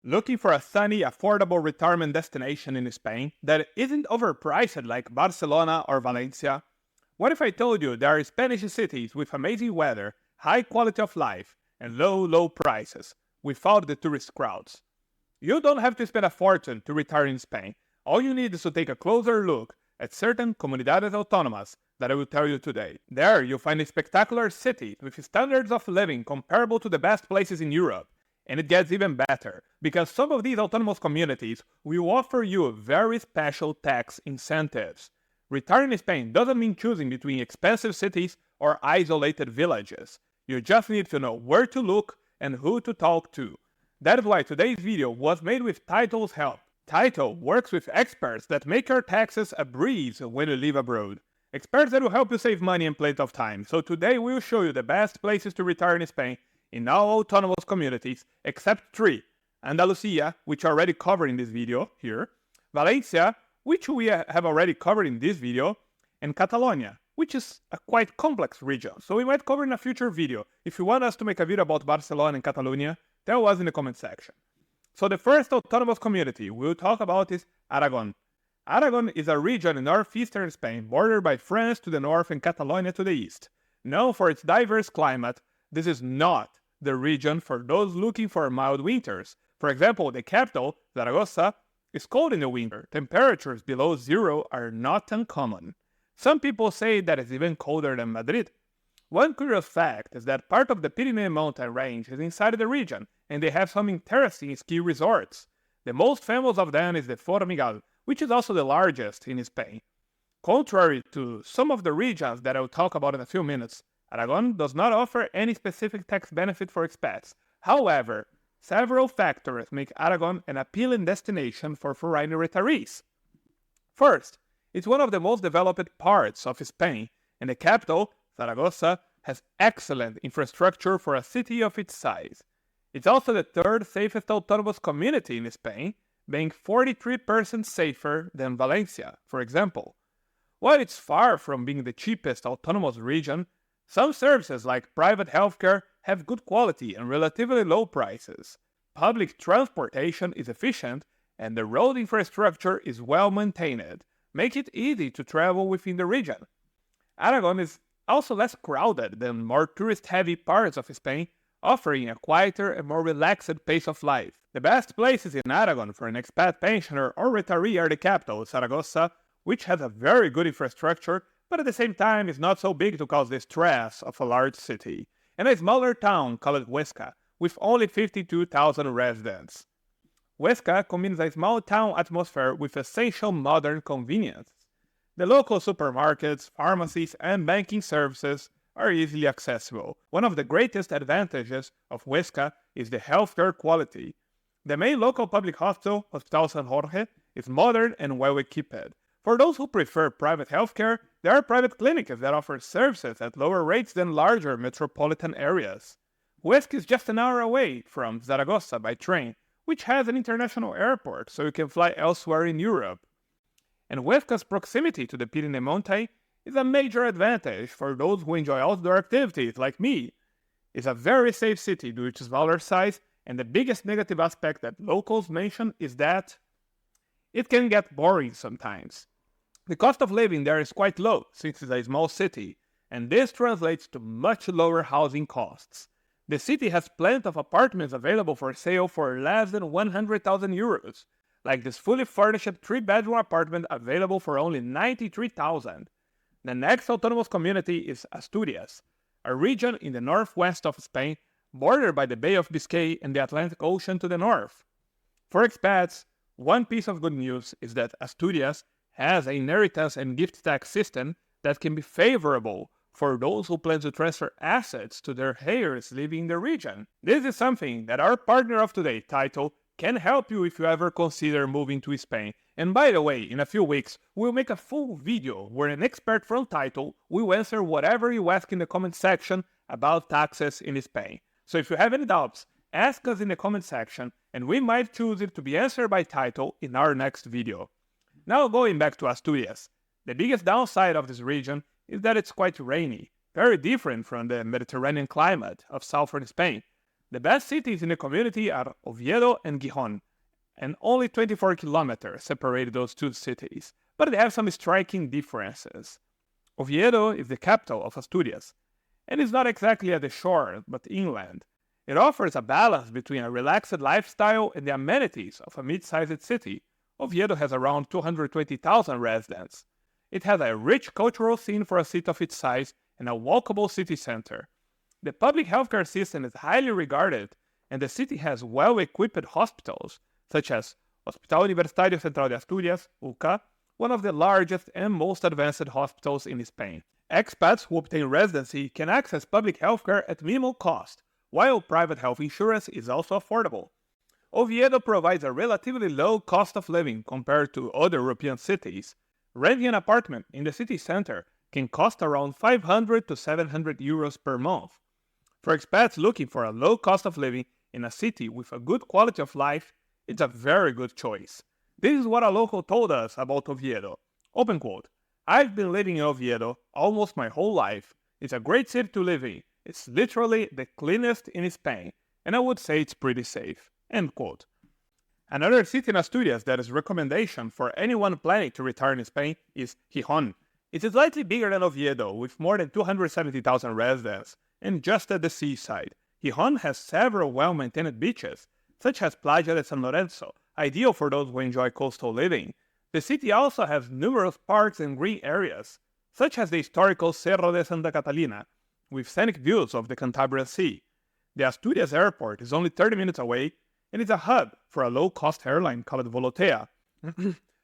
Looking for a sunny, affordable retirement destination in Spain that isn't overpriced like Barcelona or Valencia? What if I told you there are Spanish cities with amazing weather, high quality of life, and low prices, without the tourist crowds? You don't have to spend a fortune to retire in Spain. All you need is to take a closer look at certain comunidades autónomas that I will tell you today. There, you'll find a spectacular city with standards of living comparable to the best places in Europe. And it gets even better, because some of these autonomous communities will offer you very special tax incentives. Retiring in Spain doesn't mean choosing between expensive cities or isolated villages. You just need to know where to look and who to talk to. That is why today's video was made with Title's help. Title works with experts that make your taxes a breeze when you live abroad. Experts that will help you save money and plenty of time. So today we will show you the best places to retire in Spain in all autonomous communities, except 3, Andalusia, which I already covered in this video here, Valencia, which we have already covered in this video, and Catalonia, which is a quite complex region, so we might cover in a future video. If you want us to make a video about Barcelona and Catalonia, tell us in the comment section. So the first autonomous community we'll talk about is Aragon. Aragon is a region in northeastern Spain, bordered by France to the north and Catalonia to the east. Known for its diverse climate, this is not the region for those looking for mild winters. For example, the capital, Zaragoza, is cold in the winter. Temperatures below zero are not uncommon. Some people say that it's even colder than Madrid. One curious fact is that part of the Pyrenees mountain range is inside the region, and they have some interesting ski resorts. The most famous of them is the Formigal, which is also the largest in Spain. Contrary to some of the regions that I'll talk about in a few minutes, Aragon does not offer any specific tax benefit for expats. However, several factors make Aragon an appealing destination for foreign retirees. First, it's one of the most developed parts of Spain, and the capital, Zaragoza, has excellent infrastructure for a city of its size. It's also the third safest autonomous community in Spain, being 43% safer than Valencia, for example. While it's far from being the cheapest autonomous region, some services like private healthcare have good quality and relatively low prices. Public transportation is efficient, and the road infrastructure is well maintained, making it easy to travel within the region. Aragon is also less crowded than more tourist-heavy parts of Spain, offering a quieter and more relaxed pace of life. The best places in Aragon for an expat pensioner or retiree are the capital, Zaragoza, which has a very good infrastructure, but at the same time is not so big to cause the stress of a large city, and a smaller town called Huesca, with only 52,000 residents. Huesca combines a small town atmosphere with essential modern convenience. The local supermarkets, pharmacies, and banking services are easily accessible. One of the greatest advantages of Huesca is the healthcare quality. The main local public hospital, Hospital San Jorge, is modern and well equipped. For those who prefer private healthcare, there are private clinics that offer services at lower rates than larger metropolitan areas. Huesca is just an hour away from Zaragoza by train, which has an international airport, so you can fly elsewhere in Europe. And Huesca's proximity to the Pyrenees mountain is a major advantage for those who enjoy outdoor activities like me. It's a very safe city due to its smaller size, and the biggest negative aspect that locals mention is that it can get boring sometimes. The cost of living there is quite low, since it's a small city, and this translates to much lower housing costs. The city has plenty of apartments available for sale for less than 100,000 euros, like this fully furnished 3-bedroom apartment available for only 93,000. The next autonomous community is Asturias, a region in the northwest of Spain, bordered by the Bay of Biscay and the Atlantic Ocean to the north. For expats, one piece of good news is that Asturias has an inheritance and gift tax system that can be favorable for those who plan to transfer assets to their heirs living in the region. This is something that our partner of today, Title, can help you if you ever consider moving to Spain. And by the way, in a few weeks, we'll make a full video where an expert from Title will answer whatever you ask in the comment section about taxes in Spain. So if you have any doubts, ask us in the comment section, and we might choose it to be answered by Title in our next video. Now going back to Asturias, the biggest downside of this region is that it's quite rainy, very different from the Mediterranean climate of southern Spain. The best cities in the community are Oviedo and Gijón, and only 24 kilometers separate those two cities, but they have some striking differences. Oviedo is the capital of Asturias, and is not exactly at the shore, but inland. It offers a balance between a relaxed lifestyle and the amenities of a mid-sized city. Oviedo has around 220,000 residents. It has a rich cultural scene for a city of its size and a walkable city center. The public healthcare system is highly regarded, and the city has well-equipped hospitals, such as Hospital Universitario Central de Asturias, UCA, one of the largest and most advanced hospitals in Spain. Expats who obtain residency can access public healthcare at minimal cost, while private health insurance is also affordable. Oviedo provides a relatively low cost of living compared to other European cities. Renting an apartment in the city center can cost around 500 to 700 euros per month. For expats looking for a low cost of living in a city with a good quality of life, it's a very good choice. This is what a local told us about Oviedo. Open quote, "I've been living in Oviedo almost my whole life. It's a great city to live in. It's literally the cleanest in Spain, and I would say it's pretty safe." End quote. Another city in Asturias that is a recommendation for anyone planning to retire in Spain is Gijón. It is slightly bigger than Oviedo, with more than 270,000 residents, and just at the seaside. Gijón has several well-maintained beaches, such as Playa de San Lorenzo, ideal for those who enjoy coastal living. The city also has numerous parks and green areas, such as the historical Cerro de Santa Catalina, with scenic views of the Cantabria Sea. The Asturias airport is only 30 minutes away, and it's a hub for a low-cost airline called Volotea.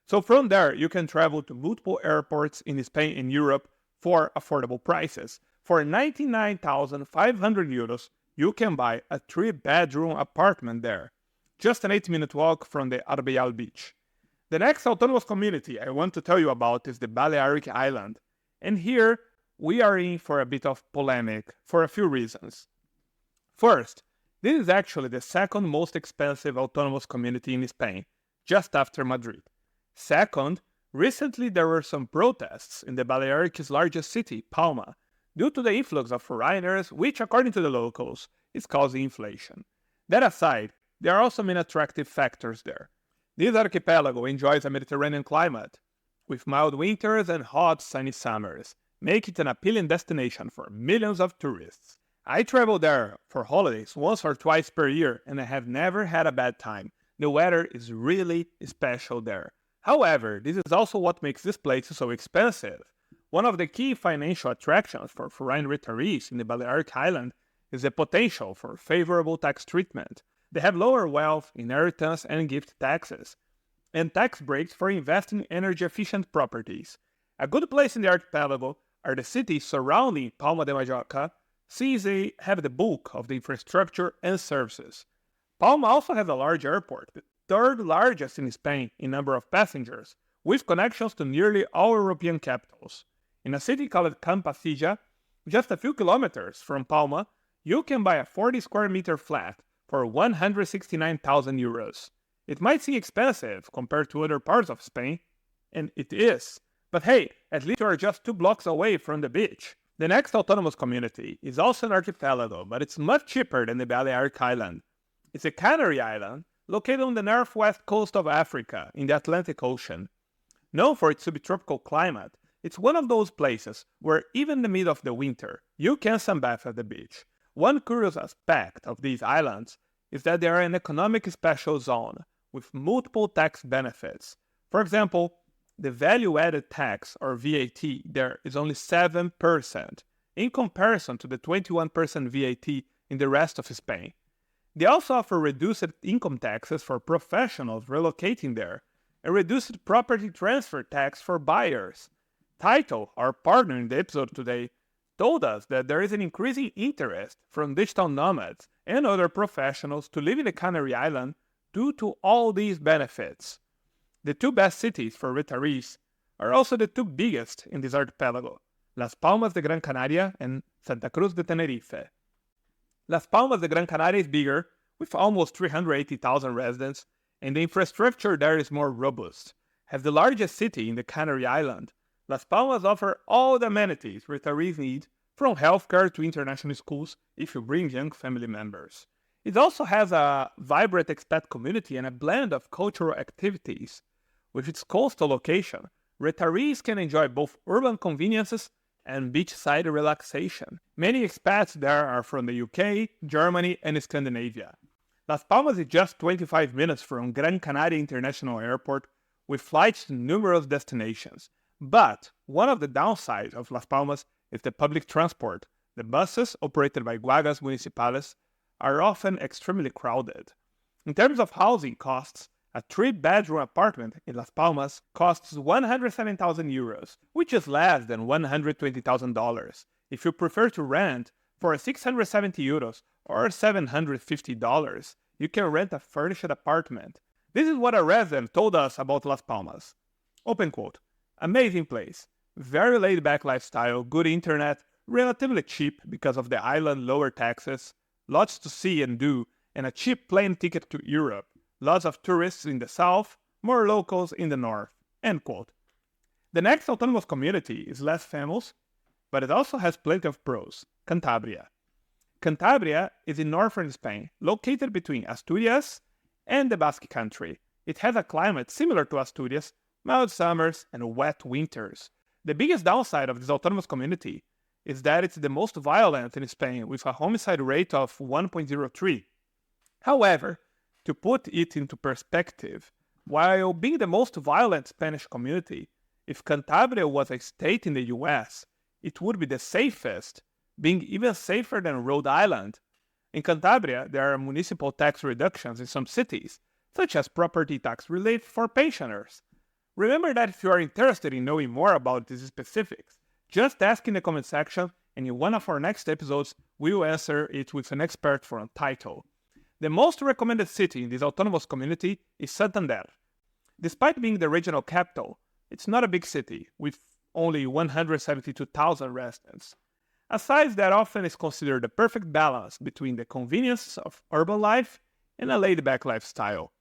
So from there, you can travel to multiple airports in Spain and Europe for affordable prices. For 99,500 euros, you can buy a 3-bedroom apartment there, just an 8-minute walk from the Arbeyal beach. The next autonomous community I want to tell you about is the Balearic Islands, and here we are in for a bit of polemic for a few reasons. First, this is actually the second most expensive autonomous community in Spain, just after Madrid. Second, recently there were some protests in the Balearic's largest city, Palma, due to the influx of foreigners, which, according to the locals, is causing inflation. That aside, there are also many attractive factors there. This archipelago enjoys a Mediterranean climate, with mild winters and hot, sunny summers, making it an appealing destination for millions of tourists. I travel there for holidays once or twice per year, and I have never had a bad time. The weather is really special there. However, this is also what makes this place so expensive. One of the key financial attractions for foreign retirees in the Balearic Island is the potential for favorable tax treatment. They have lower wealth, inheritance, and gift taxes, and tax breaks for investing in energy-efficient properties. A good place in the archipelago are the cities surrounding Palma de Mallorca, since they have the bulk of the infrastructure and services. Palma also has a large airport, the third largest in Spain in number of passengers, with connections to nearly all European capitals. In a city called Campasilla, just a few kilometers from Palma, you can buy a 40 square meter flat for 169,000 euros. It might seem expensive compared to other parts of Spain, and it is. But hey, at least you are just 2 blocks away from the beach. The next autonomous community is also an archipelago, but it's much cheaper than the Balearic Island. It's a Canary Island, located on the northwest coast of Africa in the Atlantic Ocean. Known for its subtropical climate, it's one of those places where even in the middle of the winter, you can sunbathe at the beach. One curious aspect of these islands is that they are an economic special zone with multiple tax benefits. For example, the value-added tax, or VAT, there is only 7%, in comparison to the 21% VAT in the rest of Spain. They also offer reduced income taxes for professionals relocating there, and reduced property transfer tax for buyers. Title, our partner in the episode today, told us that there is an increasing interest from digital nomads and other professionals to live in the Canary Island due to all these benefits. The 2 best cities for retirees are also the 2 biggest in this archipelago, Las Palmas de Gran Canaria and Santa Cruz de Tenerife. Las Palmas de Gran Canaria is bigger, with almost 380,000 residents, and the infrastructure there is more robust. As the largest city in the Canary Island, Las Palmas offer all the amenities retirees need, from healthcare to international schools if you bring young family members. It also has a vibrant expat community and a blend of cultural activities. With its coastal location, retirees can enjoy both urban conveniences and beachside relaxation. Many expats there are from the UK, Germany, and Scandinavia. Las Palmas is just 25 minutes from Gran Canaria International Airport, with flights to numerous destinations. But one of the downsides of Las Palmas is the public transport. The buses, operated by Guagas Municipales, are often extremely crowded. In terms of housing costs, a 3-bedroom apartment in Las Palmas costs 107,000 euros, which is less than $120,000. If you prefer to rent for 670 euros or $750, you can rent a furnished apartment. This is what a resident told us about Las Palmas. Open quote, amazing place, very laid-back lifestyle, good internet, relatively cheap because of the island lower taxes, lots to see and do, and a cheap plane ticket to Europe. Lots of tourists in the south, more locals in the north. End quote. The next autonomous community is less famous, but it also has plenty of pros. Cantabria. Cantabria is in northern Spain, located between Asturias and the Basque Country. It has a climate similar to Asturias, mild summers and wet winters. The biggest downside of this autonomous community is that it's the most violent in Spain, with a homicide rate of 1.03. However, to put it into perspective, while being the most violent Spanish community, if Cantabria was a state in the US, it would be the safest, being even safer than Rhode Island. In Cantabria, there are municipal tax reductions in some cities, such as property tax relief for pensioners. Remember that if you are interested in knowing more about these specifics, just ask in the comment section, and in one of our next episodes, we will answer it with an expert for a title. The most recommended city in this autonomous community is Santander. Despite being the regional capital, it's not a big city, with only 172,000 residents. A size that often is considered the perfect balance between the conveniences of urban life and a laid-back lifestyle.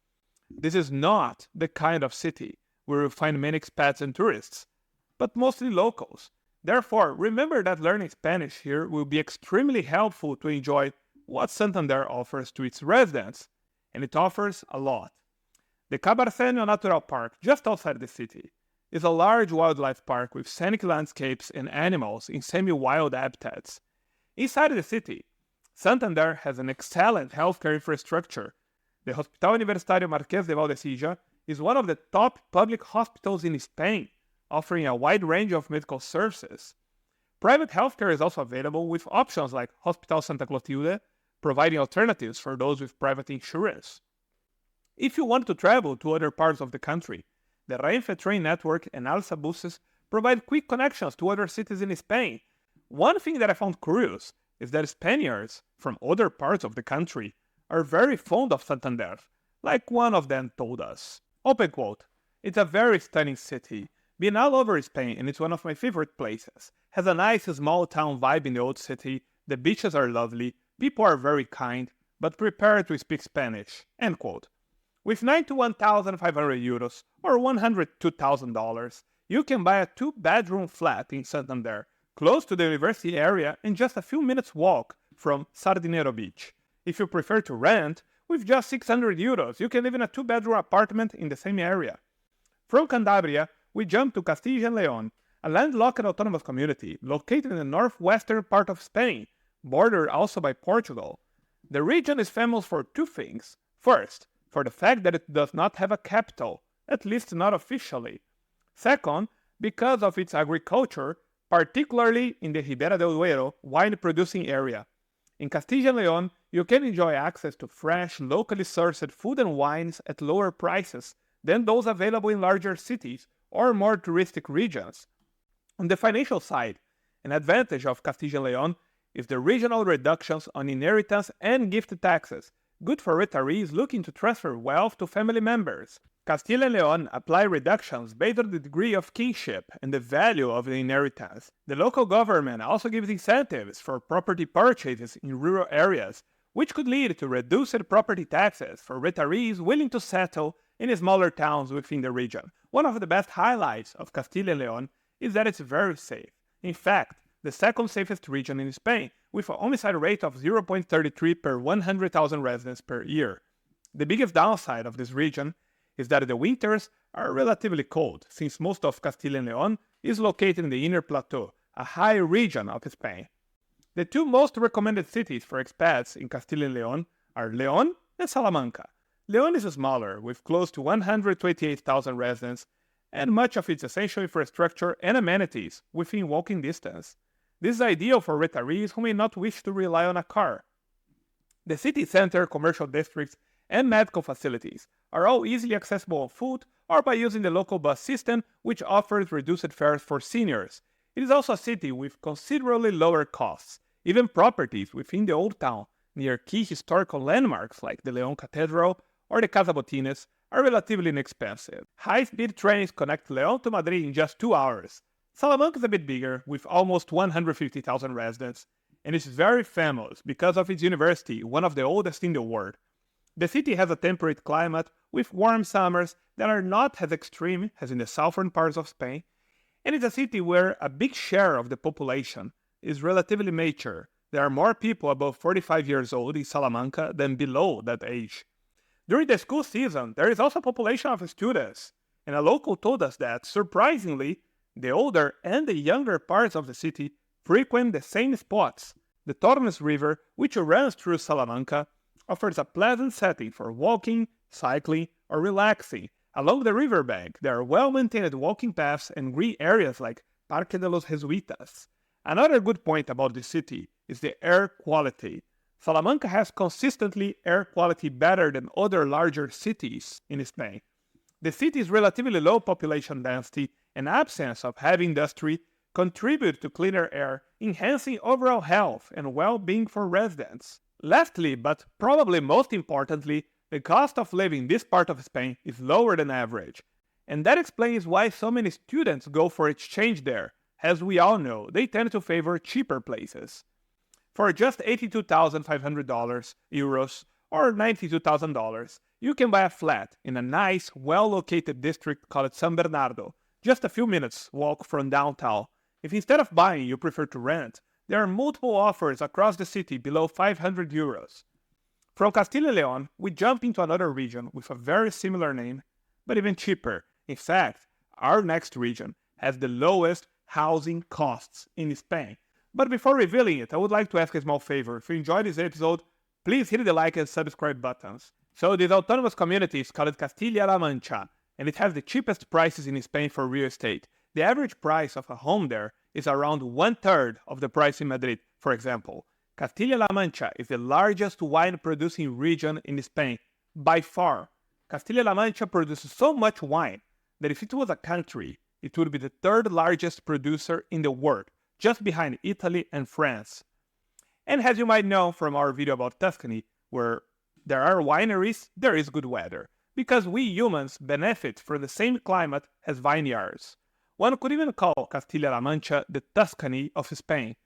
This is not the kind of city where you find many expats and tourists, but mostly locals. Therefore, remember that learning Spanish here will be extremely helpful to enjoy what Santander offers to its residents, and it offers a lot. The Cabarceño Natural Park, just outside the city, is a large wildlife park with scenic landscapes and animals in semi-wild habitats. Inside the city, Santander has an excellent healthcare infrastructure. The Hospital Universitario Marqués de Valdecilla is one of the top public hospitals in Spain, offering a wide range of medical services. Private healthcare is also available with options like Hospital Santa Clotilde, providing alternatives for those with private insurance. If you want to travel to other parts of the country, the Renfe train network and Alsa buses provide quick connections to other cities in Spain. One thing that I found curious is that Spaniards from other parts of the country are very fond of Santander, like one of them told us. Open quote, it's a very stunning city. Been all over Spain and it's one of my favorite places. Has a nice small town vibe in the old city, the beaches are lovely, people are very kind, but prepare to speak Spanish. End quote. With 91,500 euros or $102,000, you can buy a 2-bedroom flat in Santander, close to the university area and just a few minutes walk from Sardinero Beach. If you prefer to rent, with just 600 euros, you can live in a 2-bedroom apartment in the same area. From Cantabria, we jump to Castile and Leon, a landlocked autonomous community located in the northwestern part of Spain, bordered also by Portugal. The region is famous for two things. First, for the fact that it does not have a capital, at least not officially. Second, because of its agriculture, particularly in the Ribera del Duero wine-producing area. In Castile and Leon, you can enjoy access to fresh, locally sourced food and wines at lower prices than those available in larger cities or more touristic regions. On the financial side, an advantage of Castile and Leon is the regional reductions on inheritance and gift taxes, good for retirees looking to transfer wealth to family members. Castile and Leon apply reductions based on the degree of kinship and the value of the inheritance. The local government also gives incentives for property purchases in rural areas, which could lead to reduced property taxes for retirees willing to settle in smaller towns within the region. One of the best highlights of Castile and Leon is that it's very safe. In fact, the second safest region in Spain, with a homicide rate of 0.33 per 100,000 residents per year. The biggest downside of this region is that the winters are relatively cold, since most of Castile and Leon is located in the inner plateau, a high region of Spain. The two most recommended cities for expats in Castile and Leon are Leon and Salamanca. Leon is smaller, with close to 128,000 residents, and much of its essential infrastructure and amenities within walking distance. This is ideal for retirees who may not wish to rely on a car. The city center, commercial districts, and medical facilities are all easily accessible on foot or by using the local bus system, which offers reduced fares for seniors. It is also a city with considerably lower costs. Even properties within the old town, near key historical landmarks like the Leon Cathedral or the Casa Botines, are relatively inexpensive. High-speed trains connect Leon to Madrid in just 2 hours. Salamanca is a bit bigger, with almost 150,000 residents, and is very famous because of its university, one of the oldest in the world. The city has a temperate climate with warm summers that are not as extreme as in the southern parts of Spain, and it's a city where a big share of the population is relatively mature. There are more people above 45 years old in Salamanca than below that age. During the school season, there is also a population of students, and a local told us that, surprisingly, the older and the younger parts of the city frequent the same spots. The Tormes River, which runs through Salamanca, offers a pleasant setting for walking, cycling, or relaxing. Along the riverbank, there are well-maintained walking paths and green areas like Parque de los Jesuitas. Another good point about the city is the air quality. Salamanca has consistently air quality better than other larger cities in Spain. The city's relatively low population density and absence of heavy industry contribute to cleaner air, enhancing overall health and well-being for residents. Lastly, but probably most importantly, the cost of living in this part of Spain is lower than average, and that explains why so many students go for exchange there. As we all know, they tend to favor cheaper places. For just $82,500 euros or $92,000, you can buy a flat in a nice, well-located district called San Bernardo, just a few minutes walk from downtown. If instead of buying you prefer to rent, there are multiple offers across the city below 500 euros. From Castile and Leon, we jump into another region with a very similar name, but even cheaper. In fact, our next region has the lowest housing costs in Spain. But before revealing it, I would like to ask a small favor. If you enjoyed this episode, please hit the like and subscribe buttons. So this autonomous community is called Castile-La Mancha, and it has the cheapest prices in Spain for real estate. The average price of a home there is around 1/3 of the price in Madrid, for example. Castile-La Mancha is the largest wine-producing region in Spain, by far. Castile-La Mancha produces so much wine that if it was a country, it would be the third largest producer in the world, just behind Italy and France. And as you might know from our video about Tuscany, where there are wineries, there is good weather, because we humans benefit from the same climate as vineyards. One could even call Castile-La Mancha the Tuscany of Spain.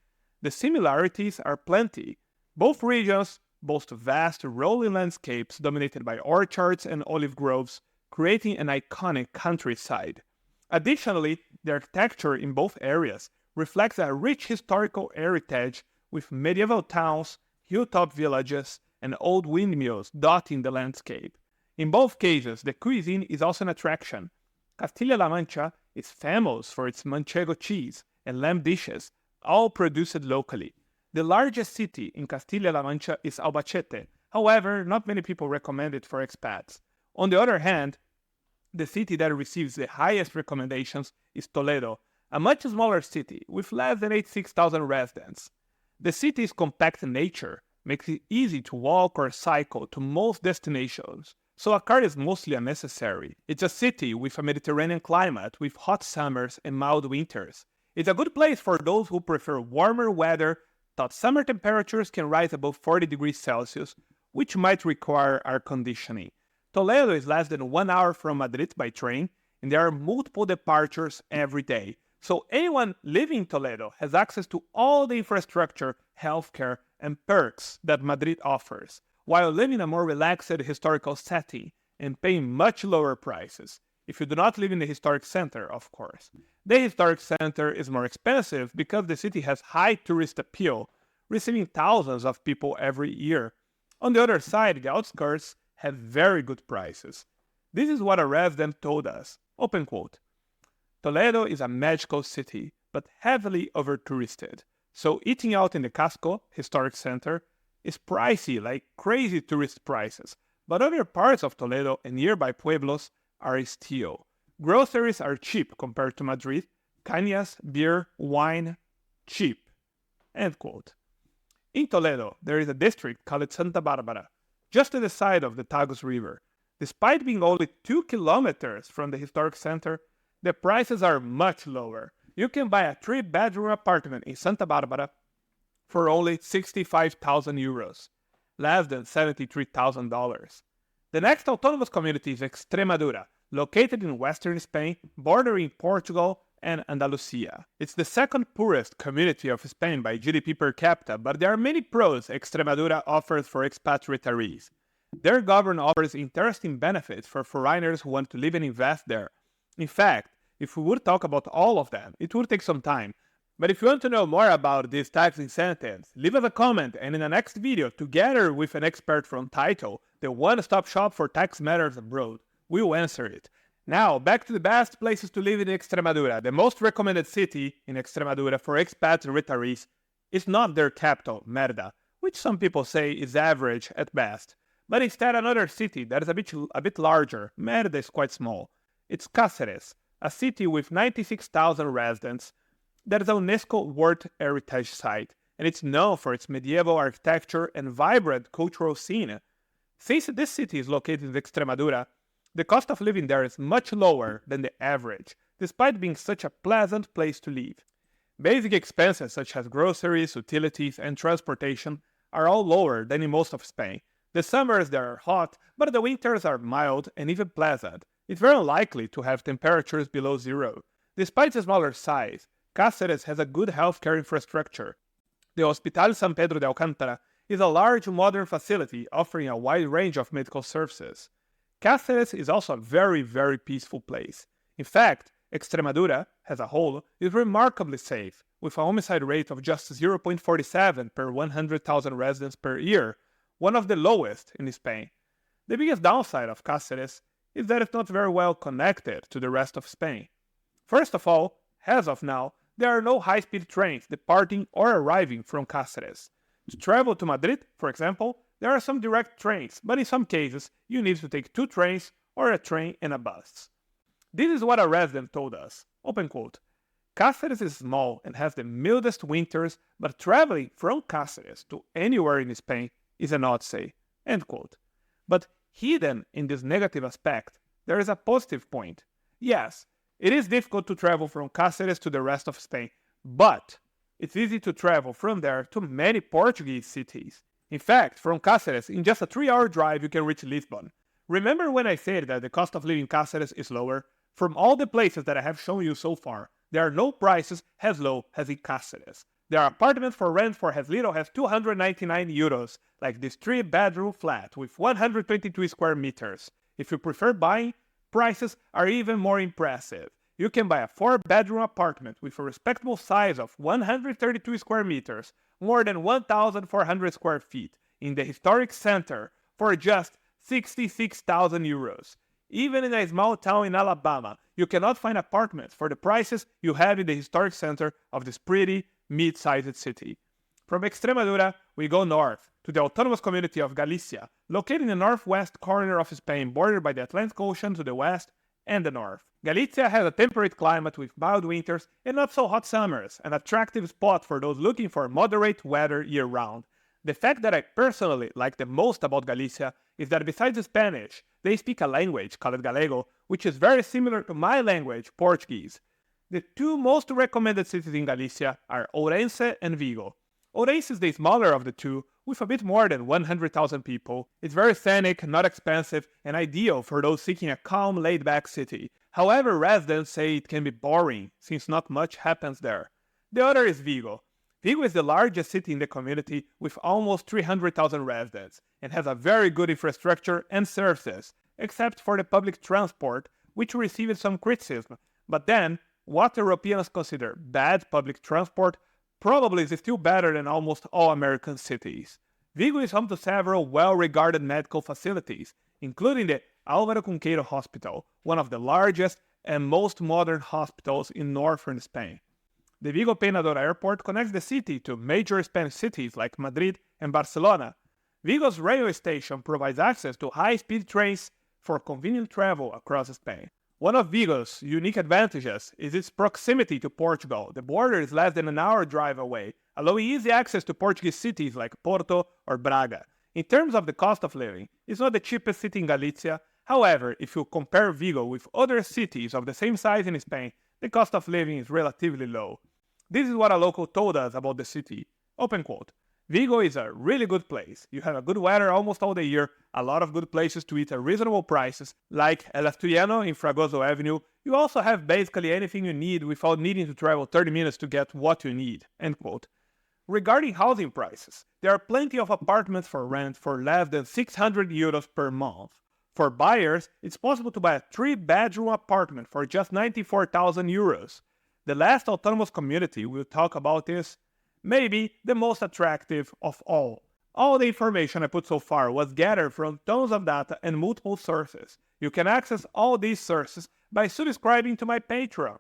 The similarities are plenty. Both regions boast vast rolling landscapes dominated by orchards and olive groves, creating an iconic countryside. Additionally, the architecture in both areas reflects a rich historical heritage with medieval towns, hilltop villages, and old windmills dotting the landscape. In both cases, the cuisine is also an attraction. Castile-La Mancha is famous for its manchego cheese and lamb dishes, all produced locally. The largest city in Castile-La Mancha is Albacete. However, not many people recommend it for expats. On the other hand, the city that receives the highest recommendations is Toledo, a much smaller city with less than 86,000 residents. The city's compact nature makes it easy to walk or cycle to most destinations, so a car is mostly unnecessary. It's a city with a Mediterranean climate with hot summers and mild winters. It's a good place for those who prefer warmer weather, though summer temperatures can rise above 40 degrees Celsius, which might require air conditioning. Toledo is less than 1 hour from Madrid by train, and there are multiple departures every day. So anyone living in Toledo has access to all the infrastructure, healthcare, and perks that Madrid offers, while living in a more relaxed historical setting and paying much lower prices. If you do not live in the historic center, of course. The historic center is more expensive because the city has high tourist appeal. receiving thousands of people every year. On the other side, the outskirts have very good prices. This is what a resident told us. Open quote. Toledo is a magical city, but heavily over-touristed. So eating out in the Casco, historic center, is pricey like crazy tourist prices. But other parts of Toledo and nearby pueblos are still. Groceries are cheap compared to Madrid. Cañas, beer, wine, cheap. End quote. In Toledo, there is a district called Santa Barbara, just to the side of the Tagus River. Despite being only 2 kilometers from the historic center, the prices are much lower. You can buy a 3-bedroom apartment in Santa Barbara for only 65,000 euros, less than $73,000. The next autonomous community is Extremadura, located in western Spain, bordering Portugal and Andalusia. It's the second poorest community of Spain by GDP per capita, but there are many pros Extremadura offers for expat retirees. Their government offers interesting benefits for foreigners who want to live and invest there. In fact, if we would talk about all of them, it would take some time. But if you want to know more about these tax incentives, leave us a comment, and in the next video, together with an expert from Title, the one-stop shop for tax matters abroad, we'll answer it. Now, back to the best places to live in Extremadura. The most recommended city in Extremadura for expat retirees is not their capital, Merida, which some people say is average at best, but instead another city that is a bit larger. Merida is quite small. It's Cáceres, a city with 96,000 residents that is a UNESCO World Heritage Site, and it's known for its medieval architecture and vibrant cultural scene. Since this city is located in Extremadura, the cost of living there is much lower than the average, despite being such a pleasant place to live. Basic expenses such as groceries, utilities, and transportation are all lower than in most of Spain. The summers there are hot, but the winters are mild and even pleasant. It's very unlikely to have temperatures below zero. Despite the smaller size, Cáceres has a good healthcare infrastructure. The Hospital San Pedro de Alcántara is a large modern facility offering a wide range of medical services. Cáceres is also a very, very peaceful place. In fact, Extremadura, as a whole, is remarkably safe, with a homicide rate of just 0.47 per 100,000 residents per year, one of the lowest in Spain. The biggest downside of Cáceres is that it's not very well connected to the rest of Spain. First of all, as of now, there are no high-speed trains departing or arriving from Cáceres. To travel to Madrid, for example, there are some direct trains, but in some cases, you need to take 2 trains or a train and a bus. This is what a resident told us. Open quote. Cáceres is small and has the mildest winters, but traveling from Cáceres to anywhere in Spain is an odyssey. End quote. But hidden in this negative aspect, there is a positive point. Yes, it is difficult to travel from Cáceres to the rest of Spain, but it's easy to travel from there to many Portuguese cities. In fact, from Cáceres, in just a 3-hour drive, you can reach Lisbon. Remember when I said that the cost of living in Cáceres is lower? From all the places that I have shown you so far, there are no prices as low as in Cáceres. There are apartments for rent for as little as 299 euros, like this 3-bedroom flat with 122 square meters. If you prefer buying, prices are even more impressive. You can buy a 4-bedroom apartment with a respectable size of 132 square meters, more than 1,400 square feet, in the historic center for just 66,000 euros. Even in a small town in Alabama, you cannot find apartments for the prices you have in the historic center of this pretty, mid-sized city. From Extremadura, we go north to the autonomous community of Galicia, located in the northwest corner of Spain, bordered by the Atlantic Ocean to the west and the north. Galicia has a temperate climate with mild winters and not so hot summers, an attractive spot for those looking for moderate weather year-round. The fact that I personally like the most about Galicia is that besides Spanish, they speak a language called Galego, which is very similar to my language, Portuguese. The 2 most recommended cities in Galicia are Ourense and Vigo. Ourense is the smaller of the 2, with a bit more than 100,000 people. It's very scenic, not expensive, and ideal for those seeking a calm, laid-back city. However, residents say it can be boring, since not much happens there. The other is Vigo. Vigo is the largest city in the community with almost 300,000 residents, and has a very good infrastructure and services, except for the public transport, which received some criticism. But then, what Europeans consider bad public transport, probably is still better than almost all American cities. Vigo is home to several well-regarded medical facilities, including the Álvaro Cunqueiro Hospital, one of the largest and most modern hospitals in northern Spain. The Vigo Penador Airport connects the city to major Spanish cities like Madrid and Barcelona. Vigo's railway station provides access to high-speed trains for convenient travel across Spain. One of Vigo's unique advantages is its proximity to Portugal. The border is less than an hour drive away, allowing easy access to Portuguese cities like Porto or Braga. In terms of the cost of living, it's not the cheapest city in Galicia. However, if you compare Vigo with other cities of the same size in Spain, the cost of living is relatively low. This is what a local told us about the city. Open quote. Vigo is a really good place. You have a good weather almost all the year, a lot of good places to eat at reasonable prices, like El Asturiano in Fragoso Avenue. You also have basically anything you need without needing to travel 30 minutes to get what you need. End quote. Regarding housing prices, there are plenty of apartments for rent for less than 600 euros per month. For buyers, it's possible to buy a 3-bedroom apartment for just 94,000 euros. The last autonomous community we'll talk about is maybe the most attractive of all. All the information I put so far was gathered from tons of data and multiple sources. You can access all these sources by subscribing to my Patreon.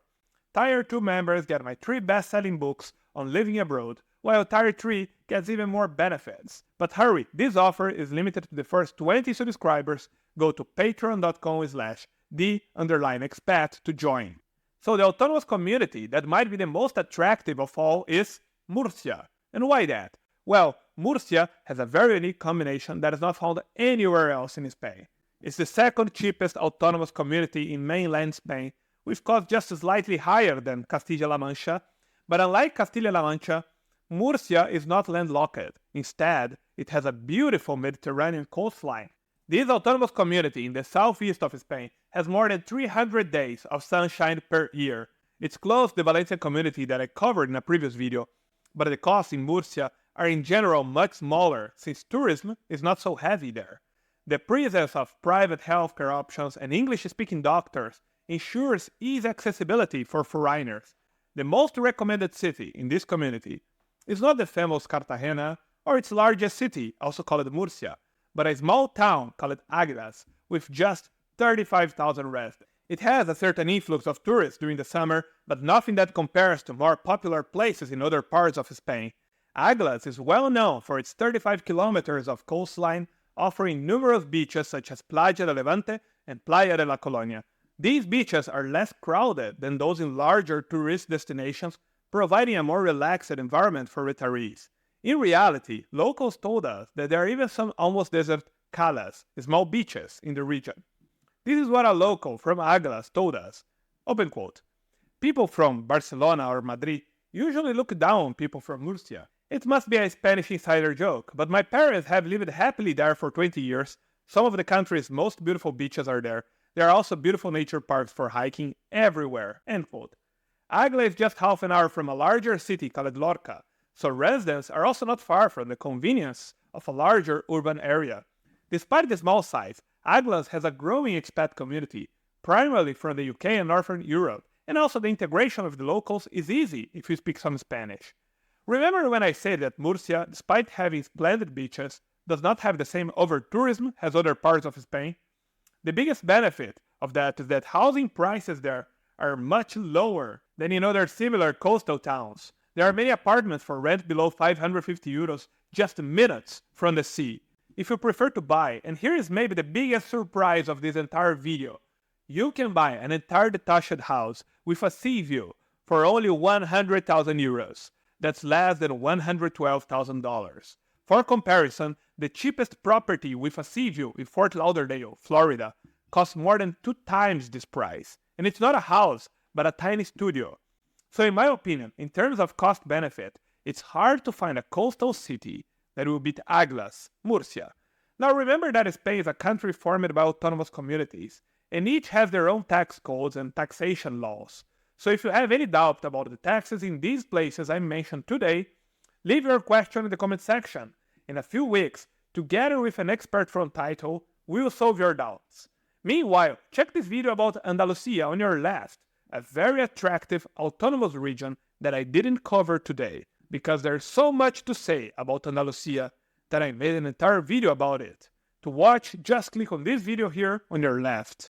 Tier 2 members get my 3 best-selling books on living abroad, while Tier 3 gets even more benefits. But hurry, this offer is limited to the first 20 subscribers. Go to patreon.com/the_expat to join. So the autonomous community that might be the most attractive of all is Murcia. And why that? Well, Murcia has a very unique combination that is not found anywhere else in Spain. It's the second cheapest autonomous community in mainland Spain, with costs just slightly higher than Castile-La Mancha. But unlike Castile-La Mancha, Murcia is not landlocked. Instead, it has a beautiful Mediterranean coastline. This autonomous community in the southeast of Spain has more than 300 days of sunshine per year. It's close to the Valencian community that I covered in a previous video, but the costs in Murcia are in general much smaller since tourism is not so heavy there. The presence of private healthcare options and English-speaking doctors ensures easy accessibility for foreigners. The most recommended city in this community is not the famous Cartagena or its largest city, also called Murcia, but a small town called Águilas with just 35,000 residents. It has a certain influx of tourists during the summer, but nothing that compares to more popular places in other parts of Spain. Águilas is well known for its 35 kilometers of coastline, offering numerous beaches such as Playa de Levante and Playa de la Colonia. These beaches are less crowded than those in larger tourist destinations, providing a more relaxed environment for retirees. In reality, locals told us that there are even some almost desert calas, small beaches, in the region. This is what a local from Águilas told us. Open quote. People from Barcelona or Madrid usually look down on people from Murcia. It must be a Spanish insider joke, but my parents have lived happily there for 20 years. Some of the country's most beautiful beaches are there. There are also beautiful nature parks for hiking everywhere. End quote. Águilas is just half an hour from a larger city called Lorca, so residents are also not far from the convenience of a larger urban area. Despite the small size, Águilas has a growing expat community, primarily from the UK and Northern Europe, and also the integration of the locals is easy if you speak some Spanish. Remember when I said that Murcia, despite having splendid beaches, does not have the same over-tourism as other parts of Spain? The biggest benefit of that is that housing prices there are much lower than in other similar coastal towns. There are many apartments for rent below 550 euros just minutes from the sea. If you prefer to buy, and here is maybe the biggest surprise of this entire video, you can buy an entire detached house with a sea view for only 100,000 euros. That's less than $112,000. For comparison, the cheapest property with a sea view in Fort Lauderdale, Florida, costs more than 2 times this price. And it's not a house, but a tiny studio. So in my opinion, in terms of cost benefit, it's hard to find a coastal city that will beat Águilas, Murcia. Now remember that Spain is a country formed by autonomous communities, and each has their own tax codes and taxation laws. So if you have any doubt about the taxes in these places I mentioned today, leave your question in the comment section. In a few weeks, together with an expert from Title, we will solve your doubts. Meanwhile, check this video about Andalusia on your left, a very attractive autonomous region that I didn't cover today. because there's so much to say about Andalusia that I made an entire video about it. To watch, just click on this video here on your left.